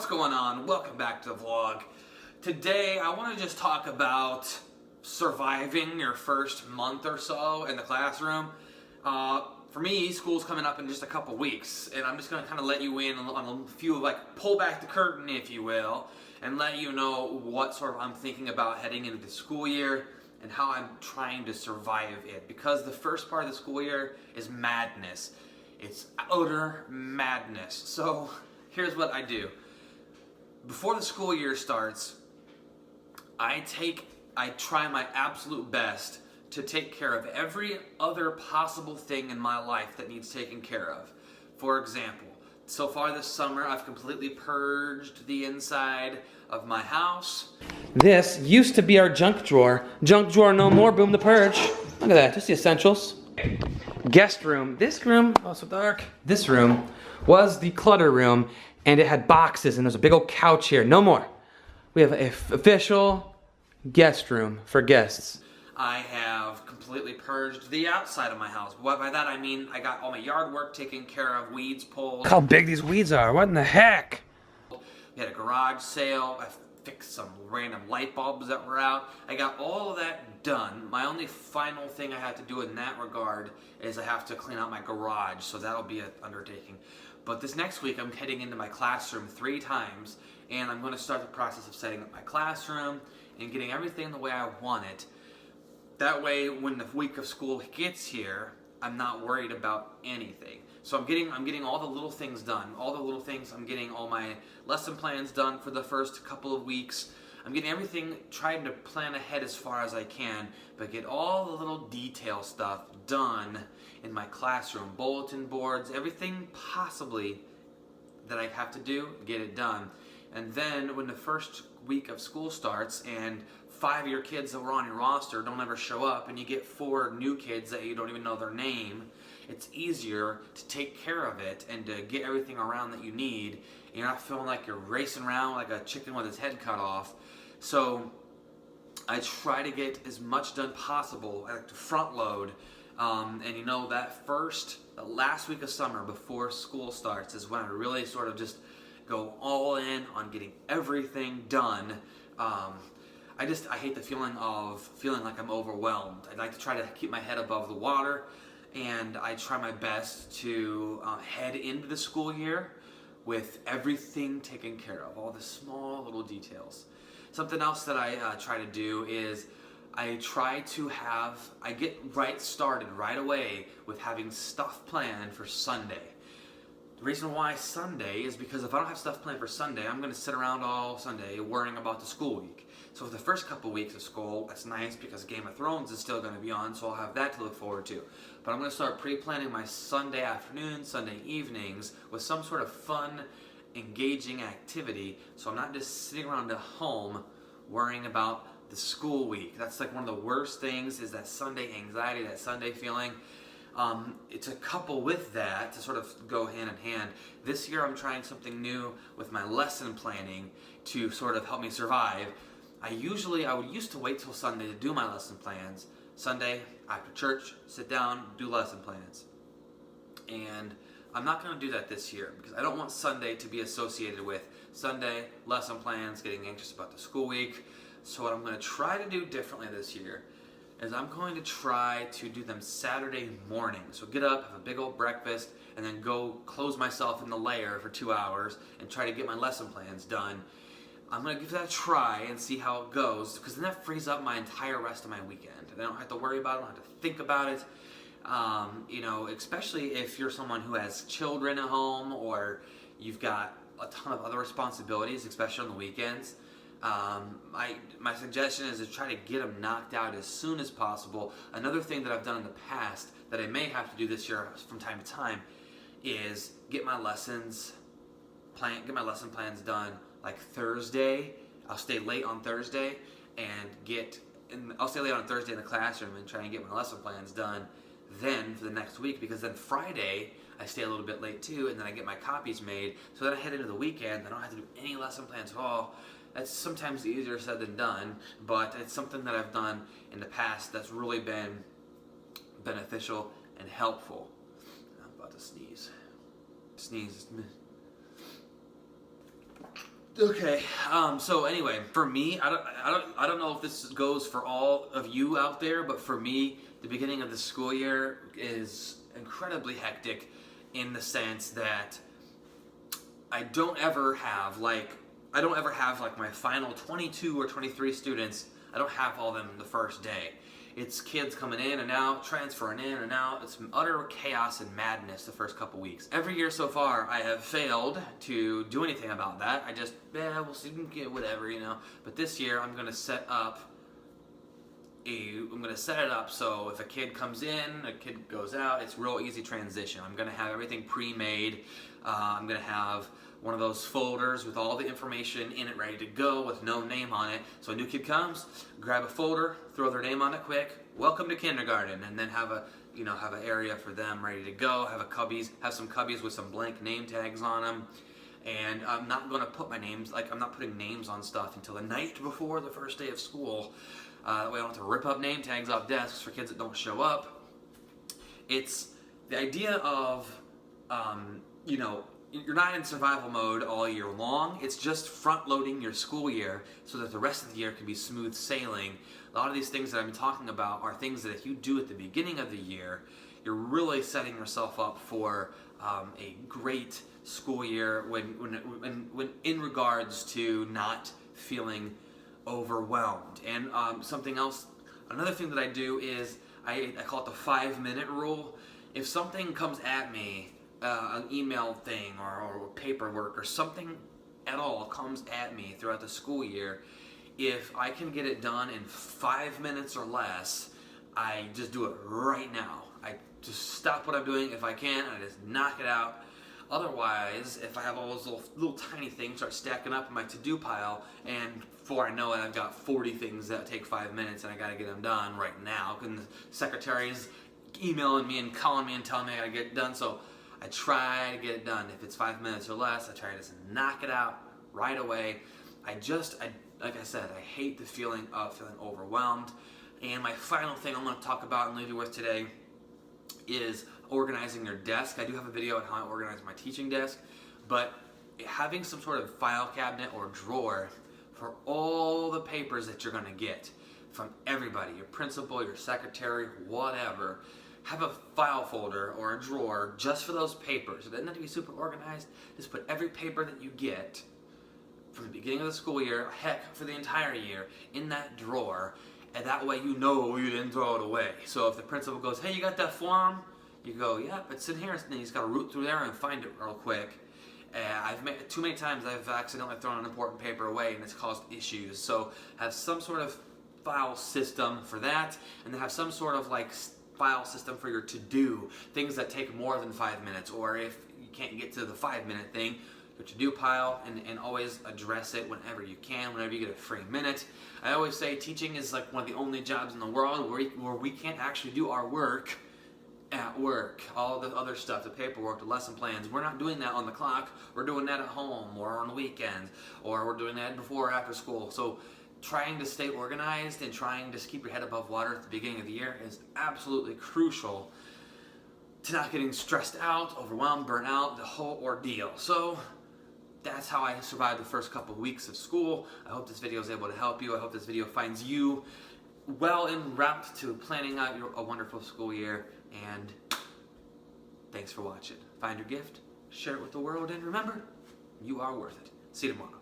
What's going on? Welcome back to the vlog. Today I want to just talk about surviving your first month or so in the classroom. For me, school's coming up in just a couple weeks, and I'm just going to kind of let you in on a few, pull back the curtain, if you will, and let you know what sort of I'm thinking about heading into the school year and how I'm trying to survive it. Because the first part of the school year is madness. It's utter madness. So here's what I do. Before the school year starts, I try my absolute best to take care of every other possible thing in my life that needs taken care of. For example, so far this summer, I've completely purged the inside of my house. This used to be our junk drawer. Junk drawer no more, boom the purge. Look at that, just the essentials. Guest room. This room, oh so dark. This room was the clutter room, and it had boxes, and there's a big old couch here. No more. We have an official guest room for guests. I have completely purged the outside of my house. By that I mean I got all my yard work taken care of, weeds pulled. Look how big these weeds are, what in the heck? We had a garage sale, I fixed some random light bulbs that were out. I got all of that done. My only final thing I have to do in that regard is I have to clean out my garage, so that'll be an undertaking. But this next week I'm heading into my classroom 3 times, and I'm going to start the process of setting up my classroom and getting everything the way I want it. That way, when the week of school gets here, I'm not worried about anything. So I'm getting all the little things done. I'm getting all my lesson plans done for the first couple of weeks. I'm getting everything, trying to plan ahead as far as I can, but get all the little detail stuff done in my classroom. Bulletin boards, everything possibly that I have to do, get it done. And then when the first week of school starts and 5 of your kids that were on your roster don't ever show up, and you get 4 new kids that you don't even know their name, it's easier to take care of it and to get everything around that you need. And you're not feeling like you're racing around like a chicken with its head cut off. So I try to get as much done possible. I like to front load. And you know, that last week of summer before school starts is when I really sort of just go all in on getting everything done. I hate the feeling like I'm overwhelmed. I like to try to keep my head above the water, and I try my best to head into the school year with everything taken care of, all the small little details. Something else that I try to do is I get started right away with having stuff planned for Sunday. The reason why Sunday is because if I don't have stuff planned for Sunday, I'm going to sit around all Sunday worrying about the school week. So for the first couple weeks of school, that's nice because Game of Thrones is still going to be on, so I'll have that to look forward to. But I'm going to start pre-planning my Sunday afternoons, Sunday evenings with some sort of fun, engaging activity, so I'm not just sitting around at home worrying about the school week. That's like one of the worst things, is that Sunday anxiety, that Sunday feeling. To couple with that, to sort of go hand in hand, this year I'm trying something new with my lesson planning to sort of help me survive. I would used to wait till Sunday to do my lesson plans. Sunday, after church, sit down, do lesson plans. And I'm not going to do that this year because I don't want Sunday to be associated with Sunday, lesson plans, getting anxious about the school week. So what I'm going to try to do differently this year is I'm going to try to do them Saturday morning. So get up, have a big old breakfast, and then go close myself in the lair for 2 hours and try to get my lesson plans done. I'm going to give that a try and see how it goes, because then that frees up my entire rest of my weekend. I don't have to worry about it, I don't have to think about it. Especially if you're someone who has children at home or you've got a ton of other responsibilities, especially on the weekends. My suggestion is to try to get them knocked out as soon as possible. Another thing that I've done in the past that I may have to do this year from time to time is get my lesson plans done like Thursday. I'll stay late on Thursday I'll stay late on Thursday in the classroom and try and get my lesson plans done then for the next week, because then Friday I stay a little bit late too, and then I get my copies made, so then I head into the weekend. I don't have to do any lesson plans at all. That's sometimes easier said than done, but it's something that I've done in the past that's really been beneficial and helpful. I'm about to sneeze. Sneeze. Okay. So anyway, for me, I don't know if this goes for all of you out there, but for me, the beginning of the school year is incredibly hectic, in the sense that I don't ever have like my final 22 or 23 students. I don't have all of them the first day. It's kids coming in and out, transferring in and out. It's utter chaos and madness the first couple weeks. Every year so far, I have failed to do anything about that. I just, we'll see, whatever, But this year, I'm gonna set it up so if a kid comes in, a kid goes out, it's real easy transition. I'm gonna have everything pre-made. I'm gonna have one of those folders with all the information in it ready to go with no name on it. So a new kid comes, grab a folder, throw their name on it quick, welcome to kindergarten, and then have an area for them ready to go, have some cubbies with some blank name tags on them. And I'm not going to put I'm not putting names on stuff until the night before the first day of school. That way I don't have to rip up name tags off desks for kids that don't show up. It's the idea of, you're not in survival mode all year long. It's just front-loading your school year so that the rest of the year can be smooth sailing. A lot of these things that I've been talking about are things that if you do at the beginning of the year, you're really setting yourself up for a great school year when in regards to not feeling overwhelmed. And another thing that I do is I call it the 5-minute rule. If something comes at me, an email thing or paperwork or something at all comes at me throughout the school year, if I can get it done in 5 minutes or less, I just do it right now. I just stop what I'm doing if I can, and I just knock it out. Otherwise, if I have all those little tiny things start stacking up in my to-do pile, and before I know it, I've got 40 things that take 5 minutes, and I gotta get them done right now. And the secretary's emailing me and calling me and telling me I gotta get it done, so I try to get it done. If it's 5 minutes or less, I try to just knock it out right away. Like I said, I hate the feeling of feeling overwhelmed. And my final thing I'm going to talk about and leave you with today is organizing your desk. I do have a video on how I organize my teaching desk, but having some sort of file cabinet or drawer for all the papers that you're going to get from everybody, your principal, your secretary, whatever. Have a file folder or a drawer just for those papers. It doesn't have to be super organized. Just put every paper that you get from the beginning of the school year, heck, for the entire year, in that drawer, and that way you know you didn't throw it away. So if the principal goes, hey, you got that form? You go, yep, it's in here. And then he's got to root through there and find it real quick. Too many times I've accidentally thrown an important paper away and it's caused issues. So have some sort of file system for that, and then have some sort of file system for your to-do, things that take more than 5 minutes, or if you can't get to the 5-minute thing, your to-do pile, and always address it whenever you can, whenever you get a free minute. I always say teaching is like one of the only jobs in the world where we can't actually do our work at work. All the other stuff, the paperwork, the lesson plans, we're not doing that on the clock. We're doing that at home or on the weekends, or we're doing that before or after school. So trying to stay organized and trying to keep your head above water at the beginning of the year is absolutely crucial to not getting stressed out, overwhelmed, burnt out, the whole ordeal. So that's how I survived the first couple of weeks of school. I hope this video is able to help you. I hope this video finds you well en route to planning out a wonderful school year. And thanks for watching. Find your gift, share it with the world, and remember, you are worth it. See you tomorrow.